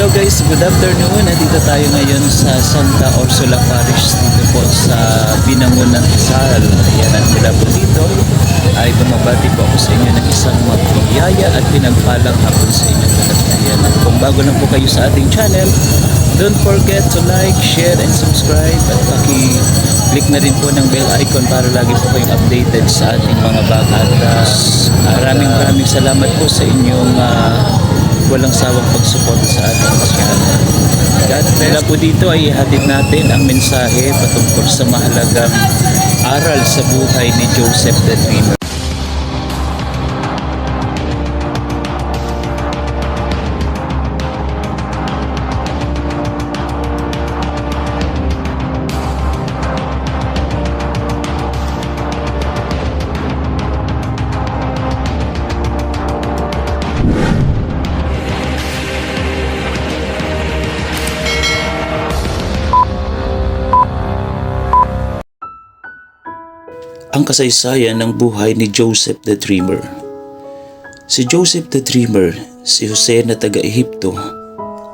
Hello guys, good afternoon. Nandito tayo ngayon sa Santa Ursula Parish dito po sa Binangonan, Rizal. Ayan, at mula po dito ay bumabati po ako sa inyo ng isang mapiyaya at pinagpalang hapon sa inyo lahat. Ayan, at kung bago lang po kayo sa ating channel, don't forget to like, share, and subscribe at paki-click na rin po ng bell icon para lagi po kayong updated sa ating mga bagat. Maraming salamat po sa inyong walang sawang pagsuporta sa ating channel. At mula po dito ay ihatid natin ang mensahe patungkol sa mahalagang aral sa buhay ni Joseph the Dreamer. Ang kasaysayan ng buhay ni Joseph the Dreamer. Si Joseph the Dreamer, si Jose na taga-Ehipto,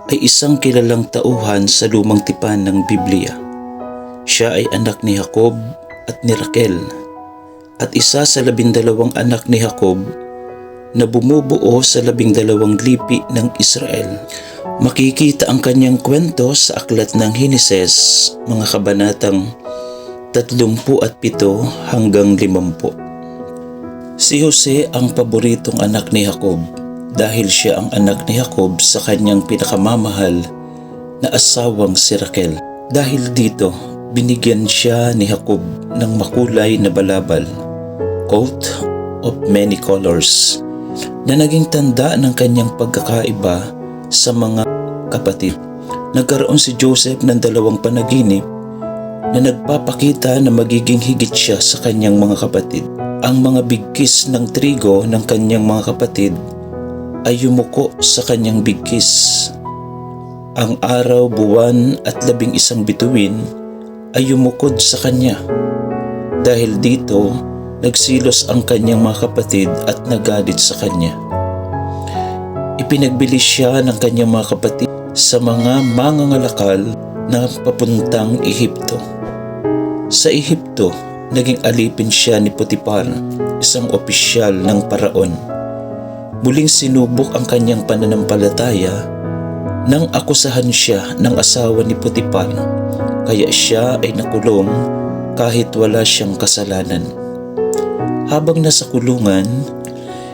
ay isang kilalang tauhan sa lumang tipan ng Biblia. Siya ay anak ni Jacob at ni Raquel, at isa sa 12 anak ni Jacob na bumubuo sa 12 lipi ng Israel. Makikita ang kanyang kwento sa aklat ng Heneses, mga kabanatang 37 hanggang 50. Si Jose ang paboritong anak ni Jacob dahil siya ang anak ni Jacob sa kanyang pinakamamahal na asawang si Raquel. Dahil dito, binigyan siya ni Jacob ng makulay na balabal, coat of many colors, na naging tanda ng kanyang pagkakaiba sa mga kapatid. Nagkaroon si Joseph ng 2 panaginip na nagpapakita na magiging higit siya sa kanyang mga kapatid. Ang mga bigkis ng trigo ng kanyang mga kapatid ay yumuko sa kanyang bigkis. Ang araw, buwan at 11 bituin ay yumukod sa kanya. Dahil dito, nagsilos ang kanyang mga kapatid at nagalit sa kanya. Ipinagbili siya ng kanyang mga kapatid sa mga mangangalakal na papuntang Ehipto. Sa Ehipto, naging alipin siya ni Potiphar, isang opisyal ng paraon. Muling sinubok ang kanyang pananampalataya nang akusahan siya ng asawa ni Potiphar, kaya siya ay nakulong kahit wala siyang kasalanan. Habang nasa kulungan,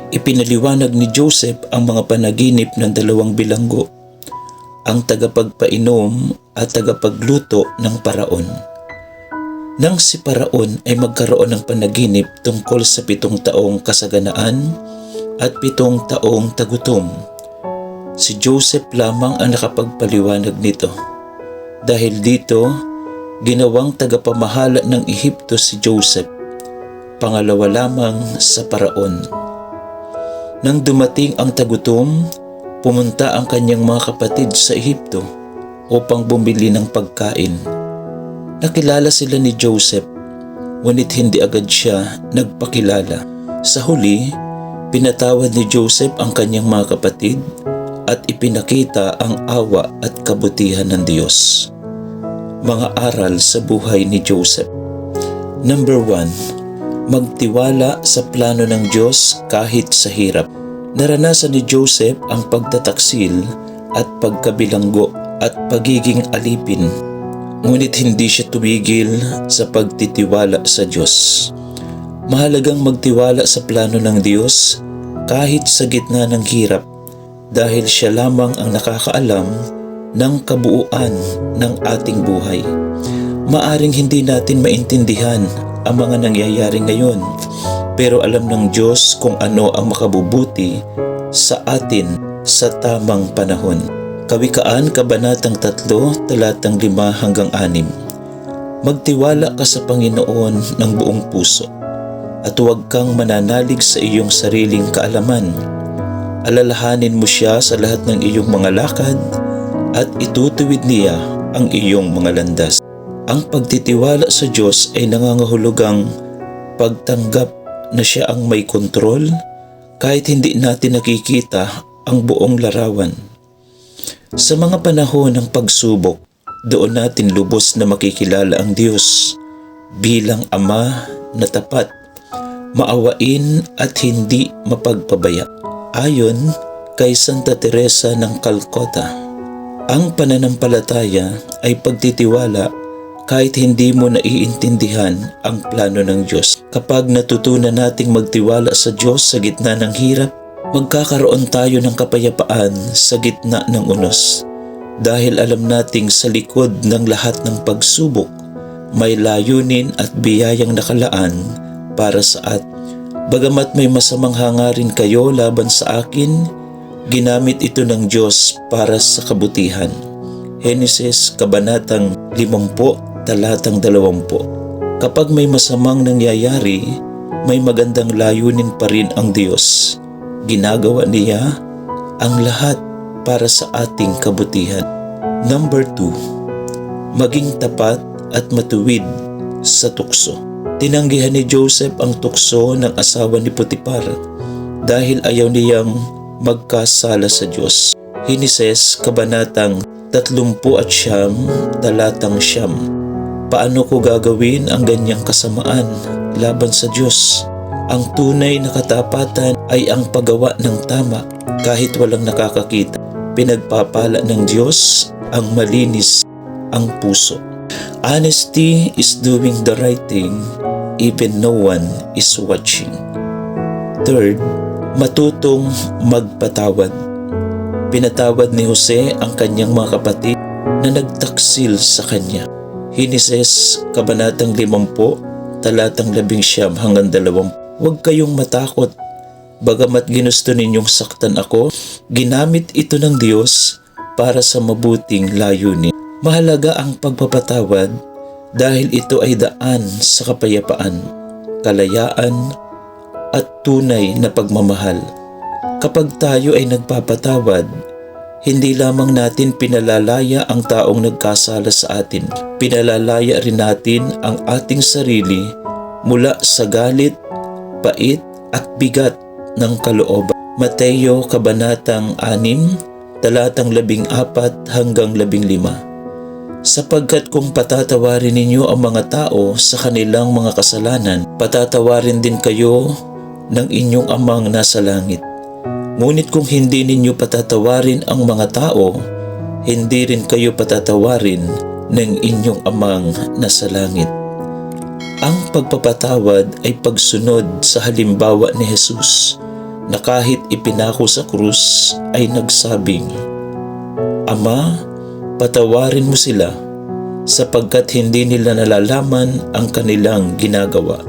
ipinaliwanag ni Joseph ang mga panaginip ng 2 bilanggo, ang tagapagpainom at tagapagluto ng paraon. Nang si Paraon ay magkaroon ng panaginip tungkol sa 7 taong kasaganaan at 7 taong tagutom, si Joseph lamang ang nakapagpaliwanag nito. Dahil dito, ginawang tagapamahala ng Ehipto si Joseph, pangalawa lamang sa Paraon. Nang dumating ang tagutom, pumunta ang kanyang mga kapatid sa Ehipto upang bumili ng pagkain. Nakilala sila ni Joseph, ngunit hindi agad siya nagpakilala. Sa huli, pinatawad ni Joseph ang kanyang mga kapatid at ipinakita ang awa at kabutihan ng Diyos. Mga aral sa buhay ni Joseph. Number 1. Magtiwala sa plano ng Diyos kahit sa hirap. Naranasan ni Joseph ang pagtataksil at pagkabilanggo at pagiging alipin. Ngunit hindi siya tumigil sa pagtitiwala sa Diyos. Mahalagang magtiwala sa plano ng Diyos kahit sa gitna ng hirap dahil siya lamang ang nakakaalam ng kabuuan ng ating buhay. Maaring hindi natin maintindihan ang mga nangyayari ngayon, pero alam ng Diyos kung ano ang makabubuti sa atin sa tamang panahon. Kawikaan, Kabanatang 3, talatang 5 hanggang 6. Magtiwala ka sa Panginoon ng buong puso at huwag kang mananalig sa iyong sariling kaalaman. Alalahanin mo siya sa lahat ng iyong mga lakad at itutuwid niya ang iyong mga landas. Ang pagtitiwala sa Diyos ay nangangahulugang pagtanggap na siya ang may kontrol kahit hindi natin nakikita ang buong larawan. Sa mga panahon ng pagsubok, doon natin lubos na makikilala ang Diyos bilang Ama na tapat, maawain at hindi mapagpabaya. Ayon kay Santa Teresa ng Calcutta, ang pananampalataya ay pagtitiwala kahit hindi mo naiintindihan ang plano ng Diyos. Kapag natutunan nating magtiwala sa Diyos sa gitna ng hirap, magkakaroon tayo ng kapayapaan sa gitna ng unos. Dahil alam nating sa likod ng lahat ng pagsubok, may layunin at biyayang nakalaan para sa atin. Bagamat may masamang hangarin kayo laban sa akin, ginamit ito ng Diyos para sa kabutihan. Henesis Kabanatang 50, Talatang 20. Kapag may masamang nangyayari, may magandang layunin pa rin ang Diyos. Ginagawa niya ang lahat para sa ating kabutihan. Number 2, maging tapat at matuwid sa tukso. Tinanggihan ni Joseph ang tukso ng asawa ni Potiphar dahil ayaw niyang magkasala sa Diyos. Henesis Kabanatang 39, Talatang 9. Paano ko gagawin ang ganyang kasamaan laban sa Diyos? Ang tunay na katapatan ay ang paggawa ng tama kahit walang nakakakita. Pinagpapala ng Diyos ang malinis ang puso. Honesty is doing the right thing even no one is watching. Third, matutong magpatawad. Pinatawad ni Jose ang kanyang mga kapatid na nagtaksil sa kanya. Henesis Kabanatang 50, Talatang 11 hanggang 20. Huwag kayong matakot. Bagamat ginusto ninyong saktan ako, ginamit ito ng Diyos para sa mabuting layunin. Mahalaga ang pagpapatawad dahil ito ay daan sa kapayapaan, kalayaan at tunay na pagmamahal. Kapag tayo ay nagpapatawad, hindi lamang natin pinalalaya ang taong nagkasala sa atin, pinalalaya rin natin ang ating sarili mula sa galit, pait at bigat ng kalooban. Mateo Kabanatang 6, Talatang 14 hanggang 15. Sapagkat kung patatawarin ninyo ang mga tao sa kanilang mga kasalanan, patatawarin din kayo ng inyong Amang nasa langit. Ngunit kung hindi ninyo patatawarin ang mga tao, hindi rin kayo patatawarin ng inyong Amang nasa langit. Ang pagpapatawad ay pagsunod sa halimbawa ni Jesus na kahit ipinako sa krus ay nagsabing, Ama, patawarin mo sila sapagkat hindi nila nalalaman ang kanilang ginagawa.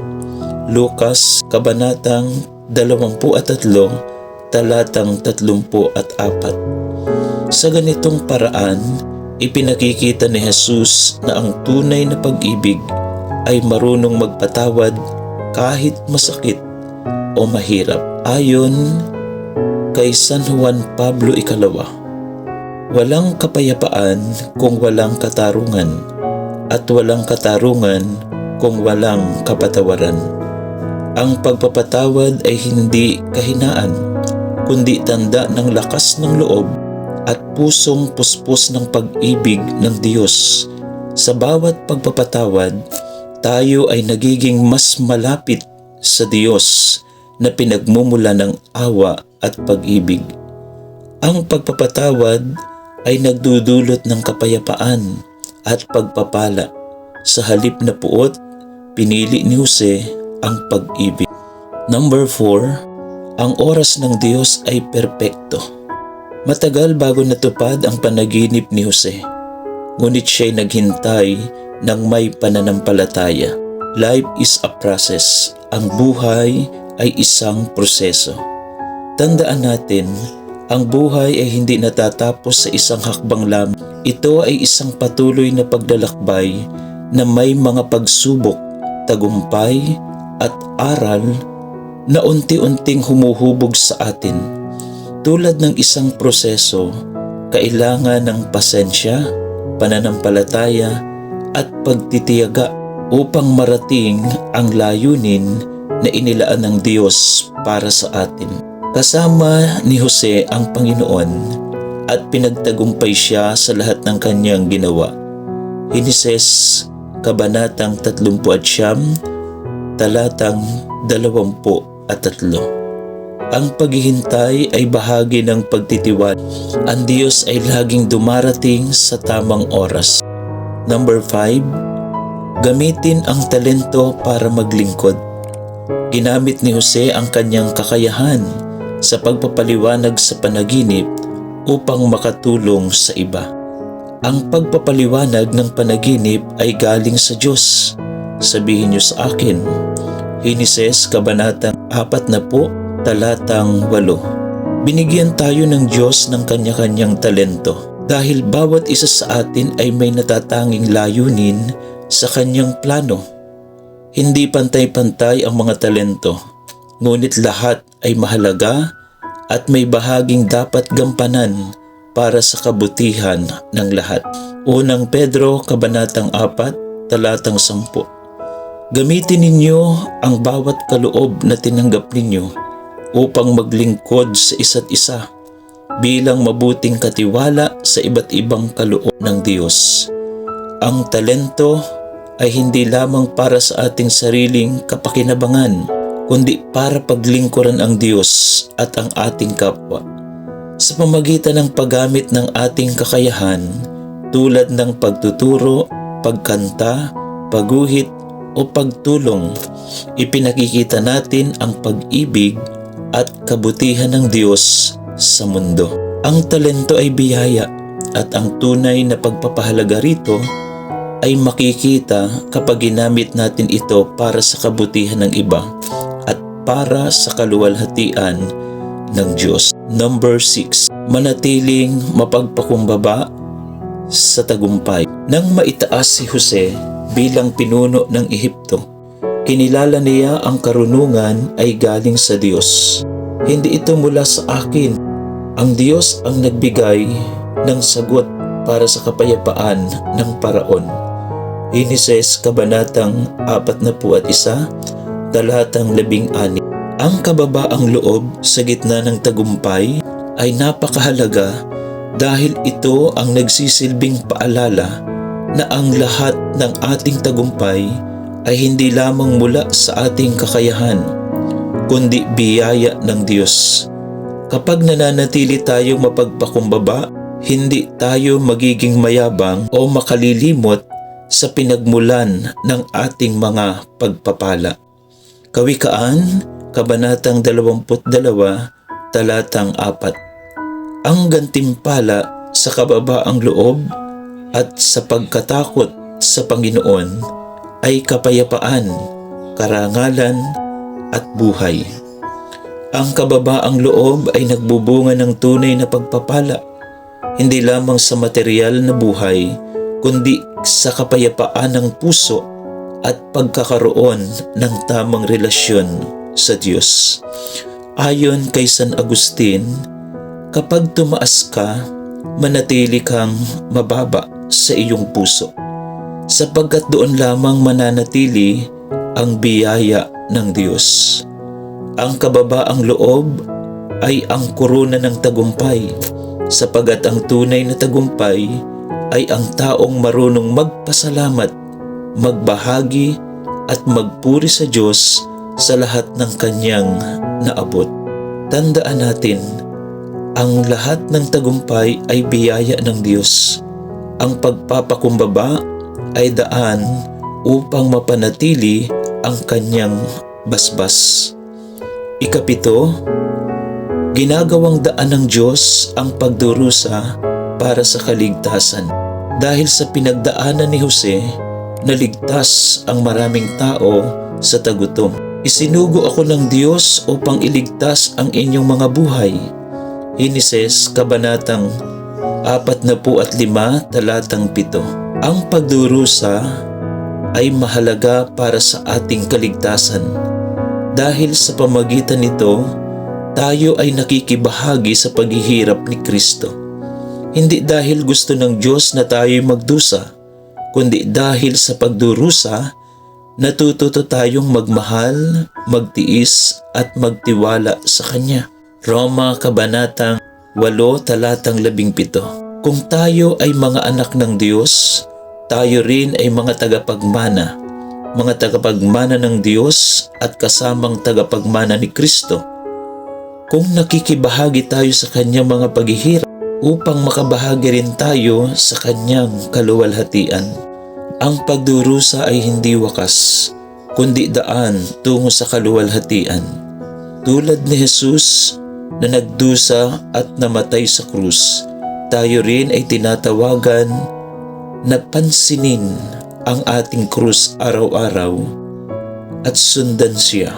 Lucas Kabanatang 23, Talatang 34. Sa ganitong paraan, ipinakikita ni Jesus na ang tunay na pag-ibig ay marunong magpatawad kahit masakit o mahirap. Ayon kay San Juan Pablo II, walang kapayapaan kung walang katarungan at walang katarungan kung walang kapatawaran. Ang pagpapatawad ay hindi kahinaan, kundi tanda ng lakas ng loob at pusong puspos ng pag-ibig ng Diyos. Sa bawat pagpapatawad, tayo ay nagiging mas malapit sa Diyos na pinagmumula ng awa at pag-ibig. Ang pagpapatawad ay nagdudulot ng kapayapaan at pagpapala. Sa halip na puot, pinili ni Jose ang pag-ibig. Number 4, ang oras ng Diyos ay perpekto. Matagal bago natupad ang panaginip ni Jose, ngunit siya'y naghintay ng may pananampalataya. Life is a process. Ang buhay ay isang proseso. Tandaan natin, ang buhay ay hindi natatapos sa isang hakbang lamang. Ito ay isang patuloy na paglalakbay na may mga pagsubok, tagumpay at aral na unti-unting humuhubog sa atin. Tulad ng isang proseso, kailangan ng pasensya, pananampalataya at pagtitiyaga upang marating ang layunin na inilaan ng Diyos para sa atin. Kasama ni Jose ang Panginoon at pinagtagumpay siya sa lahat ng kanyang ginawa. Heneses Kabanatang 39, talatang 23. Ang paghihintay ay bahagi ng pagtitiwala. Ang Diyos ay laging dumarating sa tamang oras. Number 5, gamitin ang talento para maglingkod. Ginamit ni Jose ang kanyang kakayahan sa pagpapaliwanag sa panaginip upang makatulong sa iba. Ang pagpapaliwanag ng panaginip ay galing sa Diyos. Sabihin niyo sa akin. Heneses Kabanatang 40, talatang 8. Binigyan tayo ng Diyos ng kanya-kanyang talento dahil bawat isa sa atin ay may natatanging layunin sa kanyang plano. Hindi pantay-pantay ang mga talento, ngunit lahat ay mahalaga at may bahaging dapat gampanan para sa kabutihan ng lahat. Unang Pedro Kabanatang 4, talatang 10. Gamitin ninyo ang bawat kaloob na tinanggap ninyo upang maglingkod sa isa't isa bilang mabuting katiwala sa iba't ibang kaloob ng Diyos. Ang talento ay hindi lamang para sa ating sariling kapakinabangan, kundi para paglingkuran ang Diyos at ang ating kapwa. Sa pamamagitan ng paggamit ng ating kakayahan tulad ng pagtuturo, pagkanta, pagguhit o pagtulong, ipinakikita natin ang pag-ibig at kabutihan ng Diyos sa mundo. Ang talento ay biyaya at ang tunay na pagpapahalaga rito ay makikita kapag ginamit natin ito para sa kabutihan ng iba at para sa kaluwalhatian ng Diyos. Number 6, manatiling mapagpakumbaba sa tagumpay. Nang maitaas si Jose bilang pinuno ng Ehipto, kinilala niya ang karunungan ay galing sa Diyos. Hindi ito mula sa akin. Ang Diyos ang nagbigay ng sagot para sa kapayapaan ng Paraon. Heneses Kabanatang 41, talatang 16. Ang kababaang loob sa gitna ng tagumpay ay napakahalaga dahil ito ang nagsisilbing paalala na ang lahat ng ating tagumpay ay hindi lamang mula sa ating kakayahan, kundi biyaya ng Diyos. Kapag nananatili tayo mapagpakumbaba, hindi tayo magiging mayabang o makalilimot sa pinagmulan ng ating mga pagpapala. Kawikaan Kabanatang 22, talatang 4. Ang gantimpala sa kababaang loob at sa pagkatakot sa Panginoon ay kapayapaan, karangalan at buhay. Ang kababaang loob ay nagbubunga ng tunay na pagpapala, hindi lamang sa material na buhay, kundi sa kapayapaan ng puso at pagkakaroon ng tamang relasyon sa Diyos. Ayon kay San Agustin, kapag tumaas ka, manatili kang mababa sa iyong puso, sapagkat doon lamang mananatili ang biyaya ng Diyos. Ang kababaang loob ay ang korona ng tagumpay, sapagkat ang tunay na tagumpay ay ang taong marunong magpasalamat, magbahagi at magpuri sa Diyos sa lahat ng kanyang naabot. Tandaan natin, ang lahat ng tagumpay ay biyaya ng Diyos. Ang pagpapakumbaba ay daan upang mapanatili ang kanyang basbas. Ikapito, ginagawang daan ng Diyos ang pagdurusa para sa kaligtasan. Dahil sa pinagdaanan ni Jose, naligtas ang maraming tao sa tagutom. Isinugo ako ng Diyos upang iligtas ang inyong mga buhay. Heneses Kabanatang 45, talatang 7. Ang pagdurusa ay mahalaga para sa ating kaligtasan. Dahil sa pamagitan nito, tayo ay nakikibahagi sa paghihirap ni Kristo. Hindi dahil gusto ng Diyos na tayo'y magdusa, kundi dahil sa pagdurusa, natututo tayong magmahal, magtiis at magtiwala sa Kanya. Roma Kabanatang talatang 17. Kung tayo ay mga anak ng Diyos, tayo rin ay mga tagapagmana ng Diyos at kasamang tagapagmana ni Kristo. Kung nakikibahagi tayo sa kanyang mga paghihirap upang makabahagi rin tayo sa kanyang kaluwalhatian. Ang pagdurusa ay hindi wakas, kundi daan tungo sa kaluwalhatian. Tulad ni Jesus na nagdusa at namatay sa krus, tayo rin ay tinatawagan na pansinin ang ating krus araw-araw at sundan siya.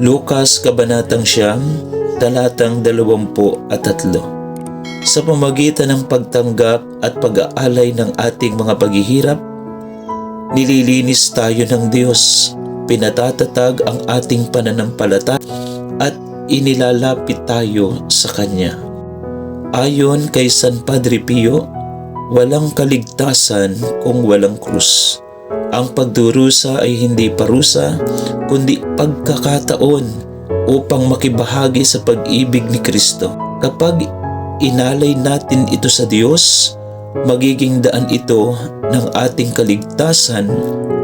Lucas Kabanatang 9, talatang 23. Sa pamamagitan ng pagtanggap at pag-aalay ng ating mga paghihirap, nililinis tayo ng Diyos, pinatatatag ang ating pananampalataya at inilalapit tayo sa Kanya. Ayon kay San Padre Pio, walang kaligtasan kung walang krus. Ang pagdurusa ay hindi parusa, kundi pagkakataon upang makibahagi sa pag-ibig ni Kristo. Kapag inalay natin ito sa Diyos, magiging daan ito ng ating kaligtasan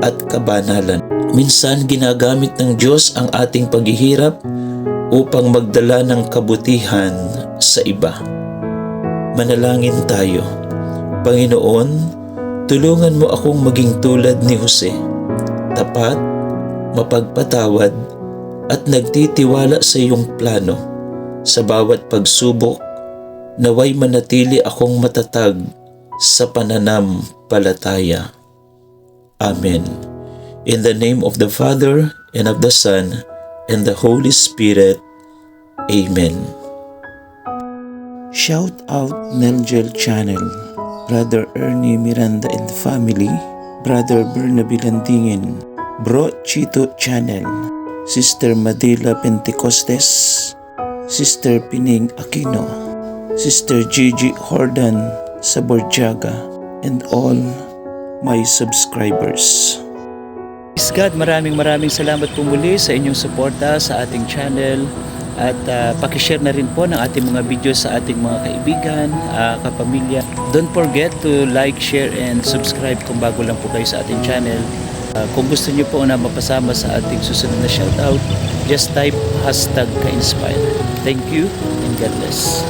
at kabanalan. Minsan ginagamit ng Diyos ang ating paghihirap upang magdala ng kabutihan sa iba. Manalangin tayo. Panginoon, tulungan mo akong maging tulad ni Jose, tapat, mapagpatawad, at nagtitiwala sa iyong plano. Sa bawat pagsubok, naway manatili akong matatag sa pananampalataya. Amen. In the name of the Father, and of the Son, and the Holy Spirit. Amen. Shout out Nelgel Channel, Brother Ernie Miranda and family, Brother Bernabe Landingin, Bro Chito Channel, Sister Madila Pentecostes, Sister Pining Aquino, Sister Gigi Hordan sa Borjaga, and all my subscribers. Praise God, maraming salamat po muli sa inyong suporta sa ating channel at pakishare na rin po ng ating mga video sa ating mga kaibigan, kapamilya. Don't forget to like, share, and subscribe kung bago lang po kayo sa ating channel. Kung gusto niyo po na mapasama sa ating susunod na shoutout, just type #ka-inspire. Thank you and God bless.